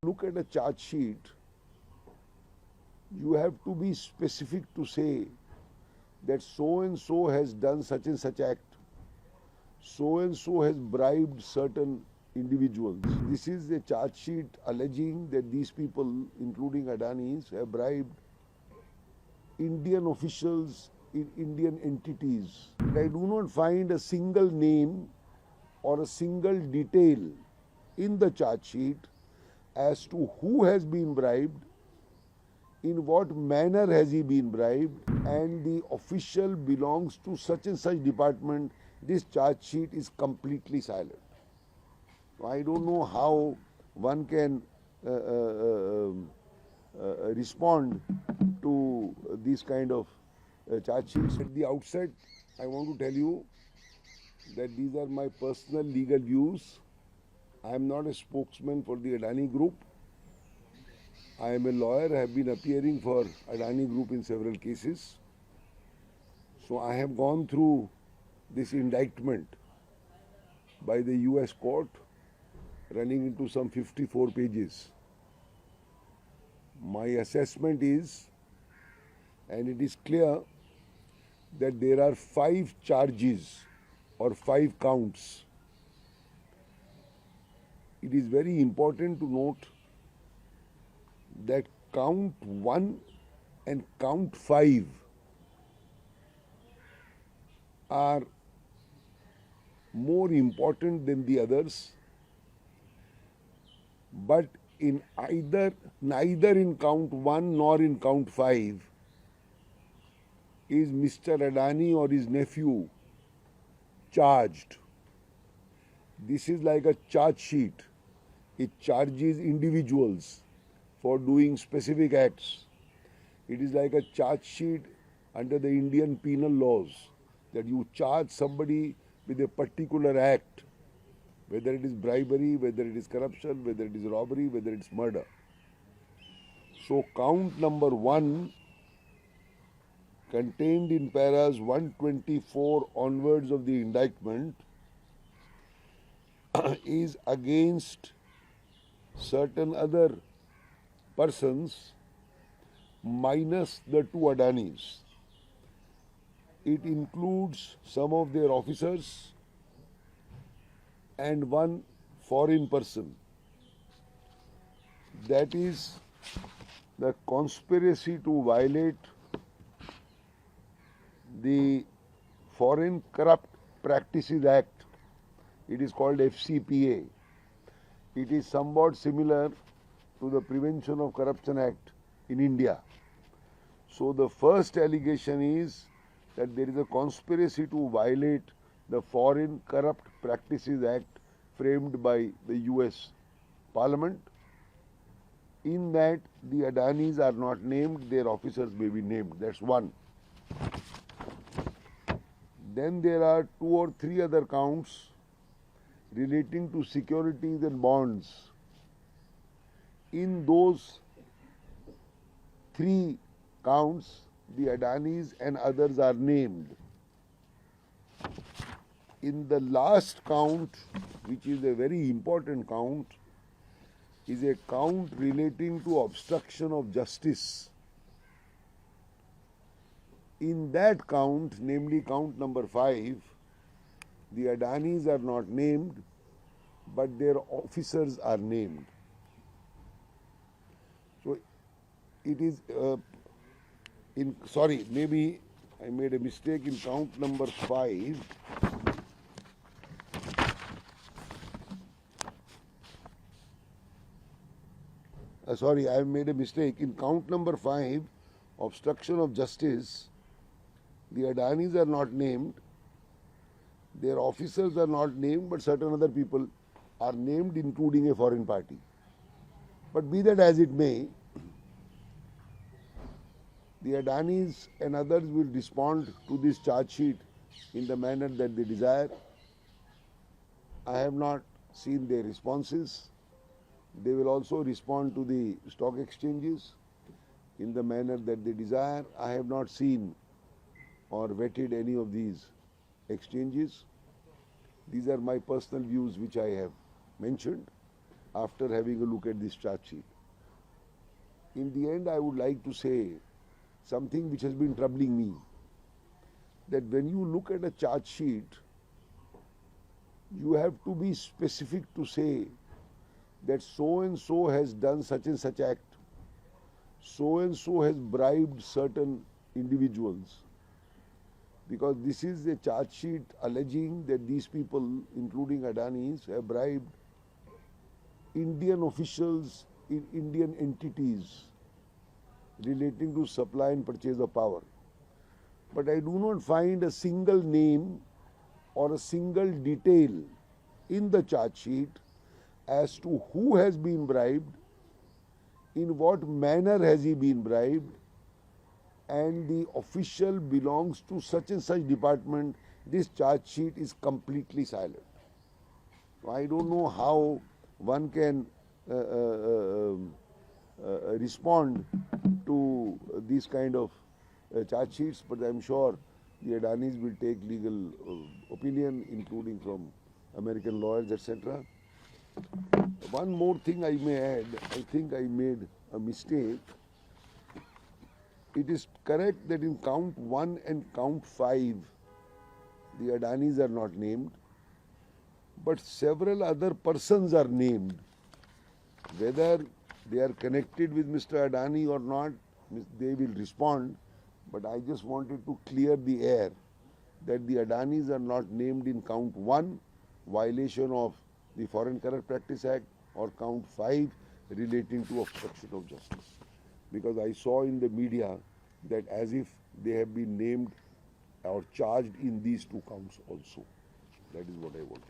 Look at a charge sheet, you have to be specific to say that so and so has done such and such act, so and so has bribed certain individuals. This is a charge sheet alleging that these people, including Adanis, have bribed Indian officials in Indian entities. I do not find a single name or a single detail in the charge sheet as to who has been bribed, in what manner has he been bribed, and the official belongs to such and such department. This charge sheet is completely silent. I don't know how one can respond to these kind of charge sheets. At the outset, I want to tell you that these are my personal legal views. I am not a spokesman for the Adani Group. I am a lawyer, I have been appearing for Adani Group in several cases. So I have gone through this indictment by the US court running into some 54 pages. My assessment is, and it is clear, that there are 5 charges or 5 counts. It is very important to note that count 1 and count 5 are more important than the others, but in neither in count 1 nor in count 5 is Mr. Adani or his nephew charged. This is like a charge sheet. It charges individuals for doing specific acts. It is like a charge sheet under the Indian penal laws, that you charge somebody with a particular act, whether it is bribery, whether it is corruption, whether it is robbery, whether it is murder. So count number 1, contained in paras 124 onwards of the indictment, is against certain other persons minus the 2 Adanis. It includes some of their officers and 1 foreign person. That is the conspiracy to violate the Foreign Corrupt Practices Act. It is called FCPA. It is somewhat similar to the Prevention of Corruption Act in India. So the first allegation is that there is a conspiracy to violate the Foreign Corrupt Practices Act framed by the US Parliament. In that, the Adanis are not named, their officers may be named. That's 1. Then there are 2 or 3 other counts relating to securities and bonds. In those 3 counts, the Adanis and others are named. In the last count, which is a very important count, is a count relating to obstruction of justice. In that count, namely count number 5, the Adanis are not named, but their officers are named. So it is, maybe I made a mistake in count number 5. I made a mistake. In count number 5, obstruction of justice, the Adanis are not named, their officers are not named, but certain other people are named, including a foreign party. But be that as it may, the Adanis and others will respond to this charge sheet in the manner that they desire. I have not seen their responses. They will also respond to the stock exchanges in the manner that they desire. I have not seen or vetted any of these exchanges. These are my personal views which I have mentioned. after having a look at this charge sheet. In the end, I would like to say something which has been troubling me, that when you look at a charge sheet, you have to be specific to say that so and so has done such and such act, so and so has bribed certain individuals, because this is a charge sheet alleging that these people, including Adanis, have bribed Indian officials in Indian entities relating to supply and purchase of power. But I do not find a single name or a single detail in the charge sheet as to who has been bribed, in what manner has he been bribed, and the official belongs to such and such department. This charge sheet is completely silent. I don't know how one can respond to these kind of charge sheets, but I'm sure the Adanis will take legal opinion, including from American lawyers, etc. One more thing I may add, I think I made a mistake. It is correct that in count 1 and count 5, the Adanis are not named, but several other persons are named. Whether they are connected with Mr. Adani or not, they will respond. But I just wanted to clear the air that the Adanis are not named in count 1, violation of the Foreign Corrupt Practice Act, or count 5, relating to obstruction of justice. Because I saw in the media that as if they have been named or charged in these two counts also. That is what I wanted.